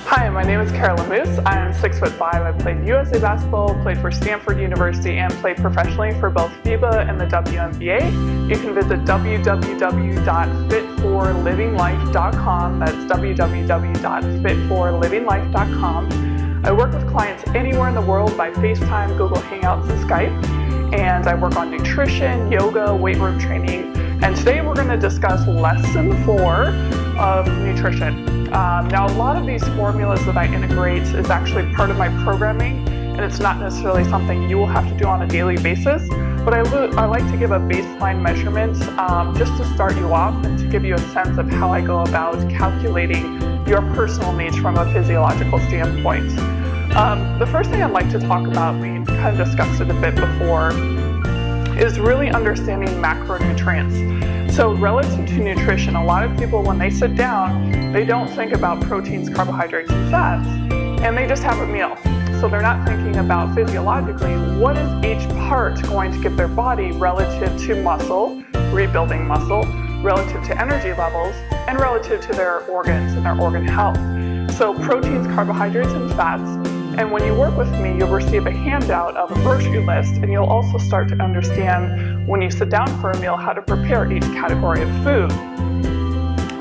Hi, my name is Carolyn Moos. I'm 6'5". I played USA basketball, played for Stanford University, and played professionally for both FIBA and the WNBA. You can visit www.fitforlivinglife.com. That's www.fitforlivinglife.com. I work with clients anywhere in the world by FaceTime, Google Hangouts, and Skype. And I work on nutrition, yoga, weight room training. And today we're going to discuss lesson 4 of nutrition. Now, a lot of these formulas that I integrate is actually part of my programming, and it's not necessarily something you will have to do on a daily basis, but I like to give a baseline measurement just to start you off and to give you a sense of how I go about calculating your personal needs from a physiological standpoint. The first thing I'd like to talk about, we kind of discussed it a bit before, is really understanding macronutrients. So relative to nutrition, a lot of people, when they sit down, they don't think about proteins, carbohydrates, and fats, and they just have a meal. So they're not thinking about physiologically, what is each part going to give their body relative to muscle, rebuilding muscle, relative to energy levels, and relative to their organs and their organ health. So proteins, carbohydrates, and fats. And when you work with me, you'll receive a handout of a grocery list, and you'll also start to understand when you sit down for a meal how to prepare each category of food.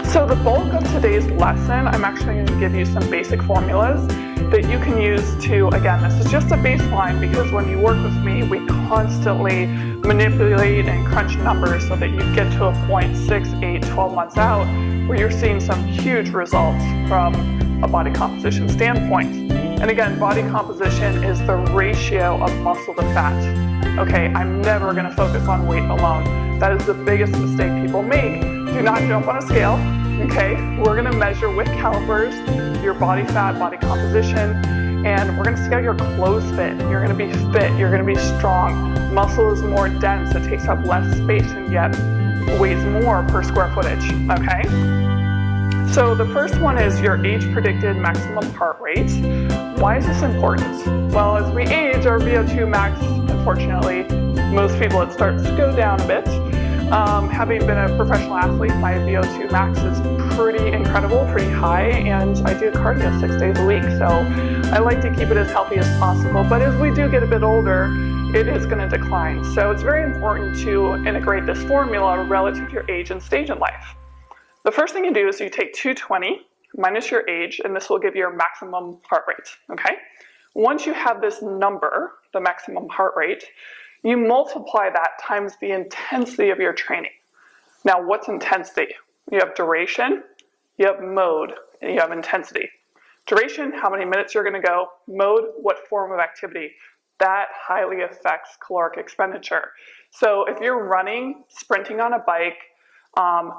So the bulk of today's lesson, I'm actually going to give you some basic formulas that you can use to, again, this is just a baseline because when you work with me, we constantly manipulate and crunch numbers so that you get to a point 6, 8, 12 months out where you're seeing some huge results from a body composition standpoint. And again, body composition is the ratio of muscle to fat. Okay, I'm never going to focus on weight alone. That is the biggest mistake people make. Do not jump on a scale. Okay, we're going to measure with calipers your body fat, body composition, and we're going to see how your clothes fit. You're going to be fit. You're going to be strong. Muscle is more dense. It takes up less space and yet weighs more per square footage. Okay. So the first one is your age-predicted maximum heart rate. Why is this important? Well, as we age, our VO2 max, unfortunately, most people it starts to go down a bit. Having been a professional athlete, my VO2 max is pretty incredible, pretty high, and I do cardio 6 days a week, so I like to keep it as healthy as possible. But as we do get a bit older, it is going to decline. So it's very important to integrate this formula relative to your age and stage in life. The first thing you do is you take 220 minus your age, and this will give you your maximum heart rate, okay? Once you have this number, the maximum heart rate, you multiply that times the intensity of your training. Now, what's intensity? You have duration, you have mode, and you have intensity. Duration, how many minutes you're going to go. Mode, what form of activity. That highly affects caloric expenditure. So if you're running, sprinting on a bike,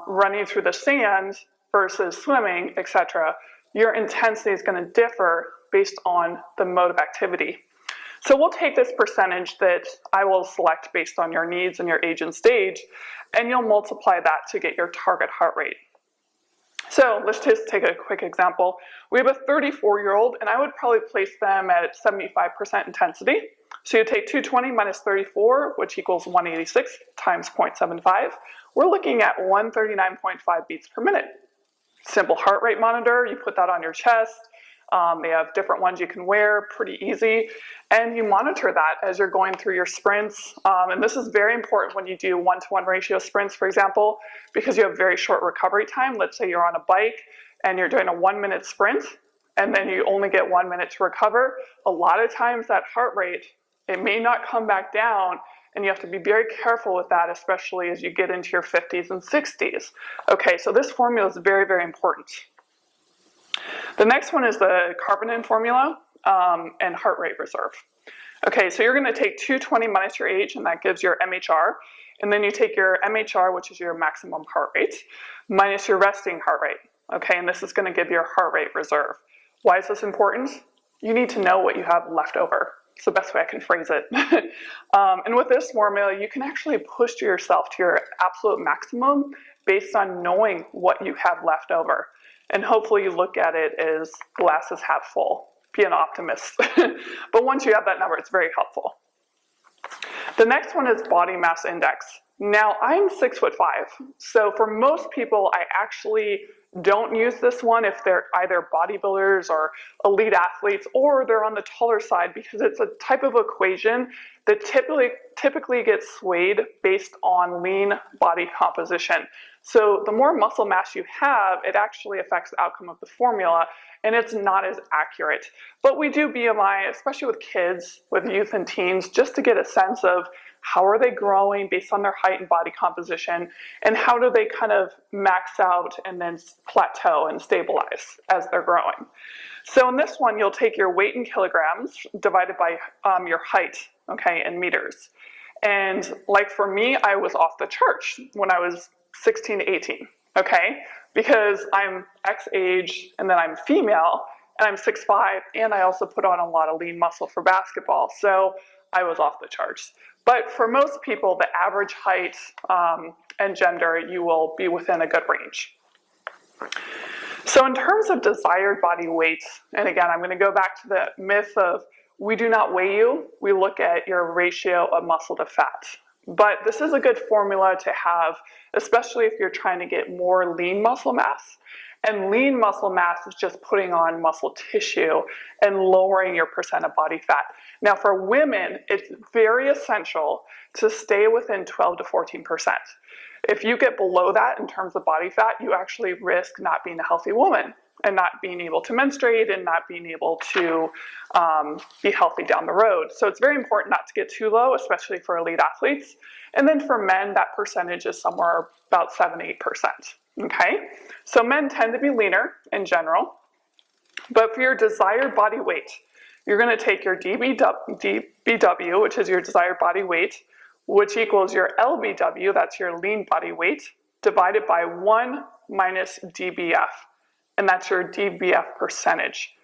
running through the sand versus swimming, etc., your intensity is going to differ based on the mode of activity. So we'll take this percentage that I will select based on your needs and your age and stage, and you'll multiply that to get your target heart rate. So let's just take a quick example. We have a 34-year-old, and I would probably place them at 75% intensity. So you take 220 minus 34, which equals 186 times 0.75. We're looking at 139.5 beats per minute. Simple heart rate monitor, you put that on your chest. They have different ones you can wear, pretty easy. And you monitor that as you're going through your sprints. And this is very important when you do 1-to-1 ratio sprints, for example, because you have very short recovery time. Let's say you're on a bike and you're doing a 1-minute sprint, and then you only get 1 minute to recover. A lot of times that heart rate, it may not come back down, and you have to be very careful with that, especially as you get into your 50s and 60s. Okay, so this formula is very, very important. The next one is the Carbonin formula and heart rate reserve. Okay, so you're going to take 220 minus your age, and that gives your MHR. And then you take your MHR, which is your maximum heart rate, minus your resting heart rate. Okay, and this is going to give your heart rate reserve. Why is this important? You need to know what you have left over. It's the best way I can phrase it. And with this formula, you can actually push yourself to your absolute maximum based on knowing what you have left over. And hopefully you look at it as glasses half full. Be an optimist. But once you have that number, it's very helpful. The next one is body mass index. Now, I'm 6'5", so for most people, I actually Don't use this one if they're either bodybuilders or elite athletes, or they're on the taller side, because it's a type of equation that typically gets swayed based on lean body composition. So the more muscle mass you have, it actually affects the outcome of the formula, and it's not as accurate. But we do BMI, especially with kids, with youth and teens, just to get a sense of how are they growing based on their height and body composition, and how do they kind of max out and then plateau and stabilize as they're growing. So in this one, you'll take your weight in kilograms divided by your height, okay, in meters. And like for me, I was off the charts when I was 16 to 18, okay? Because I'm X age, and then I'm female, and I'm 6'5", and I also put on a lot of lean muscle for basketball, so I was off the charts. But for most people, the average height and gender, you will be within a good range. So in terms of desired body weight, and again, I'm going to go back to the myth of we do not weigh you, we look at your ratio of muscle to fat. But this is a good formula to have, especially if you're trying to get more lean muscle mass. And lean muscle mass is just putting on muscle tissue and lowering your percent of body fat. Now for women, it's very essential to stay within 12 to 14%. If you get below that in terms of body fat, you actually risk not being a healthy woman and not being able to menstruate and not being able to be healthy down the road. So it's very important not to get too low, especially for elite athletes. And then for men, that percentage is somewhere about 7-8%, okay? So men tend to be leaner in general, but for your desired body weight, you're gonna take your DBW, which is your desired body weight, which equals your LBW, that's your lean body weight, divided by 1 minus DBF. And that's your DBF percentage,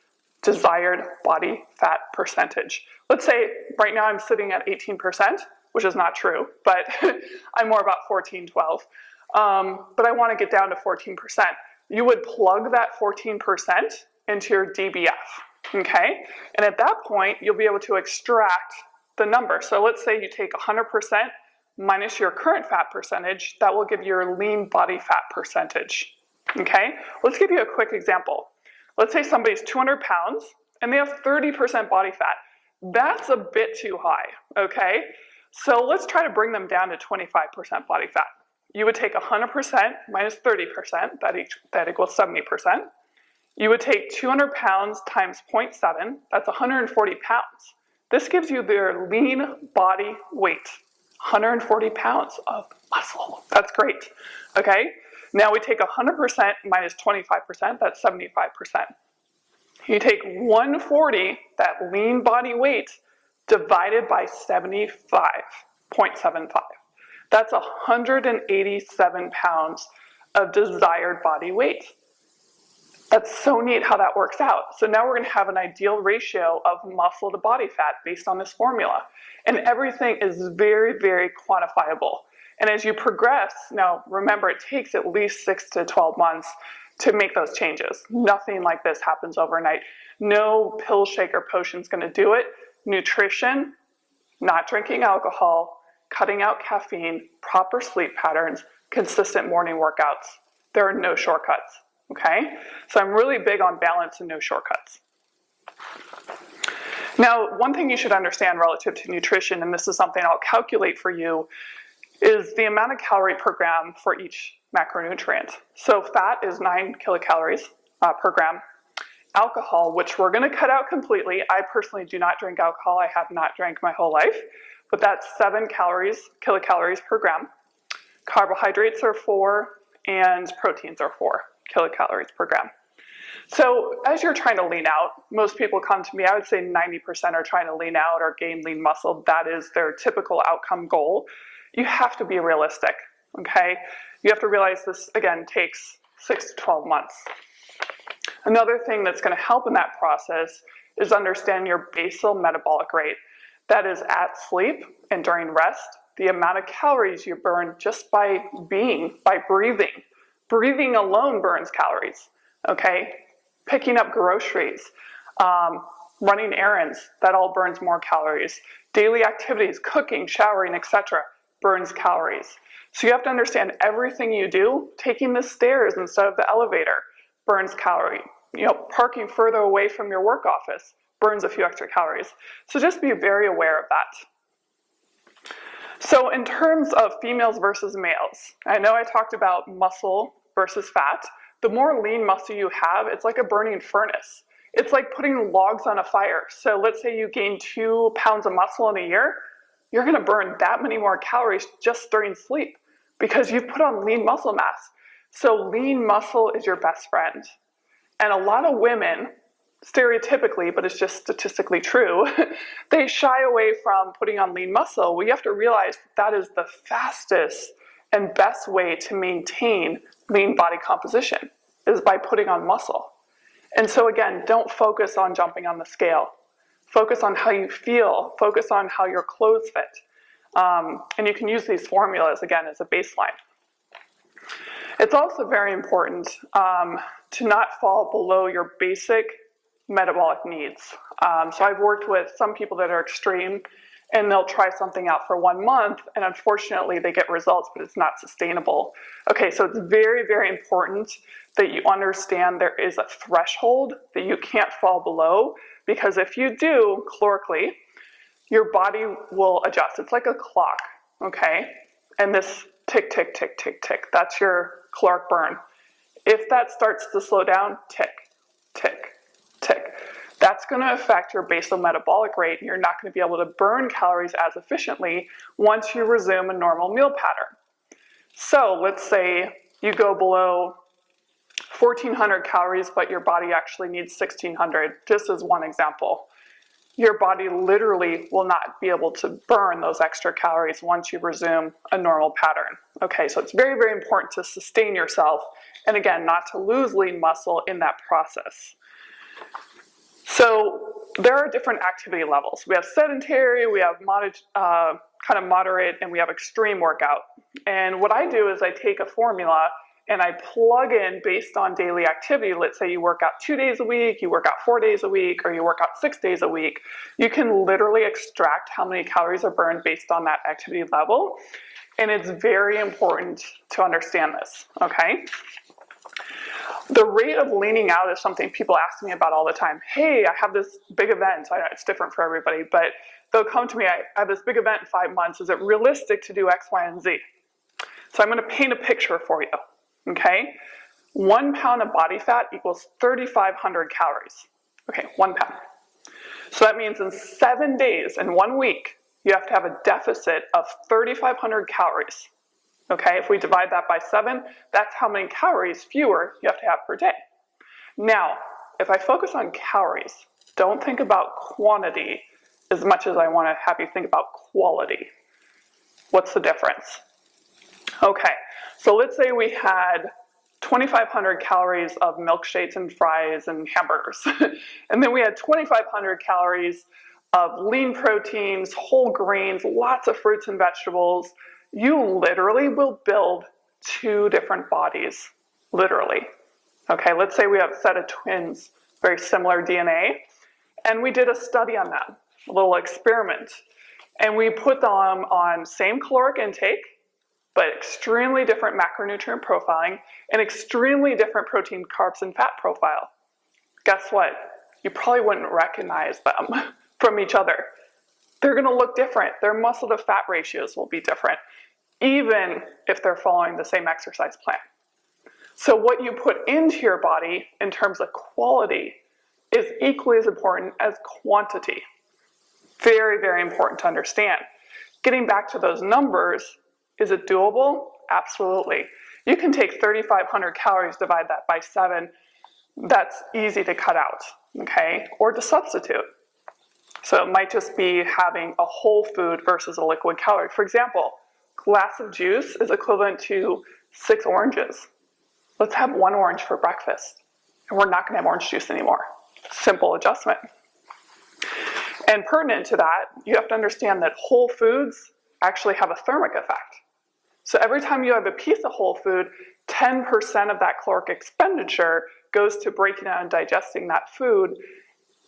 desired body fat percentage. Let's say right now I'm sitting at 18%, which is not true, but I'm more about 14, 12. But I want to get down to 14%. You would plug that 14% into your DBF, okay? And at that point, you'll be able to extract the number. So let's say you take 100% minus your current fat percentage, that will give you your lean body fat percentage. Okay, let's give you a quick example. Let's say somebody's 200 pounds and they have 30% body fat. That's a bit too high, okay? So let's try to bring them down to 25% body fat. You would take 100% minus 30%, that equals 70%. You would take 200 pounds times 0.7, that's 140 pounds. This gives you their lean body weight, 140 pounds of muscle. That's great, okay? Now we take 100% minus 25%, that's 75%. You take 140, that lean body weight, divided by 75.75. That's 187 pounds of desired body weight. That's so neat how that works out. So now we're going to have an ideal ratio of muscle to body fat based on this formula. And everything is very, very quantifiable. And as you progress, now remember, it takes at least 6 to 12 months to make those changes. Nothing like this happens overnight. No pill, shake, or potion is going to do it. Nutrition, not drinking alcohol, cutting out caffeine, proper sleep patterns, consistent morning workouts. There are no shortcuts, okay? So I'm really big on balance and no shortcuts. Now, one thing you should understand relative to nutrition, and this is something I'll calculate for you, is the amount of calorie per gram for each macronutrient. So fat is 9 kilocalories per gram. Alcohol, which we're going to cut out completely. I personally do not drink alcohol. I have not drank my whole life, but that's 7 kilocalories per gram. Carbohydrates are 4, and proteins are 4 kilocalories per gram. So as you're trying to lean out, most people come to me, I would say 90% are trying to lean out or gain lean muscle. That is their typical outcome goal. You have to be realistic, okay? You have to realize this, again, takes 6 to 12 months. Another thing that's going to help in that process is understand your basal metabolic rate. That is at sleep and during rest, the amount of calories you burn just by breathing. Breathing alone burns calories, okay? Picking up groceries, running errands, that all burns more calories. Daily activities, cooking, showering, etc., burns calories. So you have to understand everything you do, taking the stairs instead of the elevator burns calorie. Parking further away from your work office burns a few extra calories. So just be very aware of that. So in terms of females versus males, I know I talked about muscle versus fat. The more lean muscle you have, it's like a burning furnace. It's like putting logs on a fire. So let's say you gain 2 pounds of muscle in a year, you're gonna burn that many more calories just during sleep because you've put on lean muscle mass. So lean muscle is your best friend. And a lot of women, stereotypically, but it's just statistically true, they shy away from putting on lean muscle. Well, you have to realize that is the fastest and best way to maintain lean body composition is by putting on muscle. And so again, don't focus on jumping on the scale. Focus on how you feel. Focus on how your clothes fit. And you can use these formulas, again, as a baseline. It's also very important to not fall below your basic metabolic needs. So I've worked with some people that are extreme, and they'll try something out for 1 month, and unfortunately they get results, but it's not sustainable. Okay, so it's very, very important that you understand there is a threshold that you can't fall below, because if you do, calorically, your body will adjust. It's like a clock, okay? And this tick, tick, tick, tick, tick, that's your caloric burn. If that starts to slow down, tick, tick, tick. That's going to affect your basal metabolic rate, and you're not going to be able to burn calories as efficiently once you resume a normal meal pattern. So let's say you go below 1,400 calories, but your body actually needs 1,600, just as one example. Your body literally will not be able to burn those extra calories once you resume a normal pattern. Okay, so it's very, very important to sustain yourself, and again, not to lose lean muscle in that process. So there are different activity levels. We have sedentary, we have kind of moderate, and we have extreme workout. And what I do is I take a formula and I plug in based on daily activity. Let's say you work out 2 days a week, you work out 4 days a week, or you work out 6 days a week. You can literally extract how many calories are burned based on that activity level. And it's very important to understand this, okay? The rate of leaning out is something people ask me about all the time. Hey, I have this big event. I know it's different for everybody, but they'll come to me, I have this big event in 5 months. Is it realistic to do X, Y, and Z? So I'm gonna paint a picture for you, okay? 1 pound of body fat equals 3,500 calories. Okay, 1 pound. So that means in 7 days, in 1 week, you have to have a deficit of 3,500 calories. Okay, if we divide that by 7, that's how many calories fewer you have to have per day. Now, if I focus on calories, don't think about quantity as much as I want to have you think about quality. What's the difference? Okay, so let's say we had 2,500 calories of milkshakes and fries and hamburgers. And then we had 2,500 calories of lean proteins, whole grains, lots of fruits and vegetables. You literally will build 2 different bodies, literally. Okay, let's say we have a set of twins, very similar DNA, and we did a study on them, a little experiment. And we put them on same caloric intake, but extremely different macronutrient profiling and extremely different protein, carbs, and fat profile. Guess what? You probably wouldn't recognize them from each other. They're gonna look different. Their muscle to fat ratios will be different, even if they're following the same exercise plan. So what you put into your body in terms of quality is equally as important as quantity. Very, very important to understand. Getting back to those numbers, is it doable? Absolutely. You can take 3,500 calories, divide that by 7. That's easy to cut out, okay? Or to substitute. So it might just be having a whole food versus a liquid calorie. For example, glass of juice is equivalent to 6 oranges. Let's have 1 orange for breakfast, and we're not gonna have orange juice anymore. Simple adjustment. And pertinent to that, you have to understand that whole foods actually have a thermic effect. So every time you have a piece of whole food, 10% of that caloric expenditure goes to breaking down and digesting that food.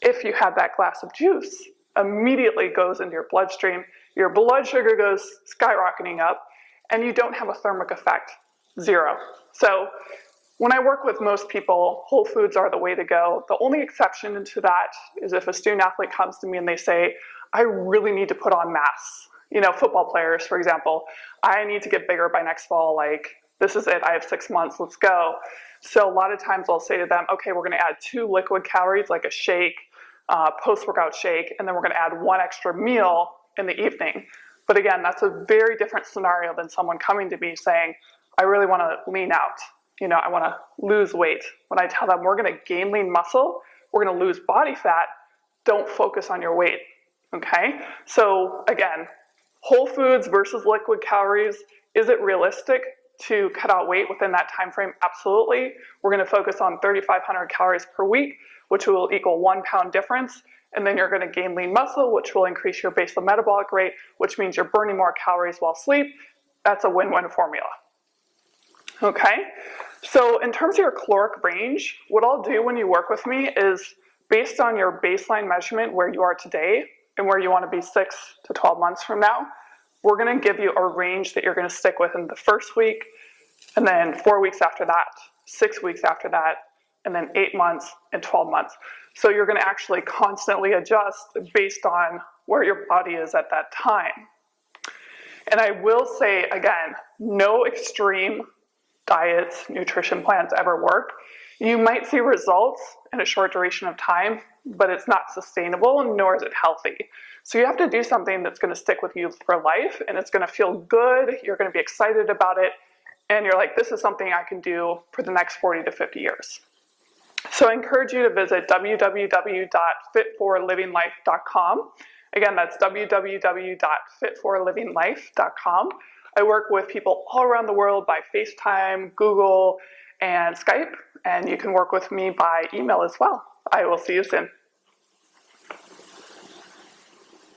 If you have that glass of juice, immediately goes into your bloodstream, your blood sugar goes skyrocketing up, and you don't have a thermic effect, 0. So when I work with most people, whole foods are the way to go. The only exception to that is if a student athlete comes to me and they say, I really need to put on mass. You know, football players, for example, I need to get bigger by next fall, like, this is it, I have 6 months, let's go. So a lot of times I'll say to them, okay, we're gonna add 2 liquid calories, like a shake, post-workout shake, and then we're gonna add 1 extra meal in the evening. But again, that's a very different scenario than someone coming to me saying, I really wanna lean out. You know, I wanna lose weight. When I tell them we're gonna gain lean muscle, we're gonna lose body fat, don't focus on your weight, okay? So again, whole foods versus liquid calories, is it realistic to cut out weight within that time frame? Absolutely. We're gonna focus on 3,500 calories per week, which will equal 1 pound difference. And then you're gonna gain lean muscle, which will increase your basal metabolic rate, which means you're burning more calories while asleep. That's a win-win formula. Okay, so in terms of your caloric range, what I'll do when you work with me is based on your baseline measurement, where you are today and where you want to be 6 to 12 months from now, we're going to give you a range that you're going to stick with in the first week, and then 4 weeks after that, 6 weeks after that, and then 8 months and 12 months. So you're going to actually constantly adjust based on where your body is at that time. And I will say, again, no extreme diets, nutrition plans ever work. You might see results in a short duration of time, but it's not sustainable, nor is it healthy. So you have to do something that's going to stick with you for life, and it's going to feel good, you're going to be excited about it, and you're like, this is something I can do for the next 40 to 50 years. So I encourage you to visit www.fitforlivinglife.com. Again, that's www.fitforlivinglife.com. I work with people all around the world by FaceTime, Google, and Skype, and you can work with me by email as well. I will see you soon.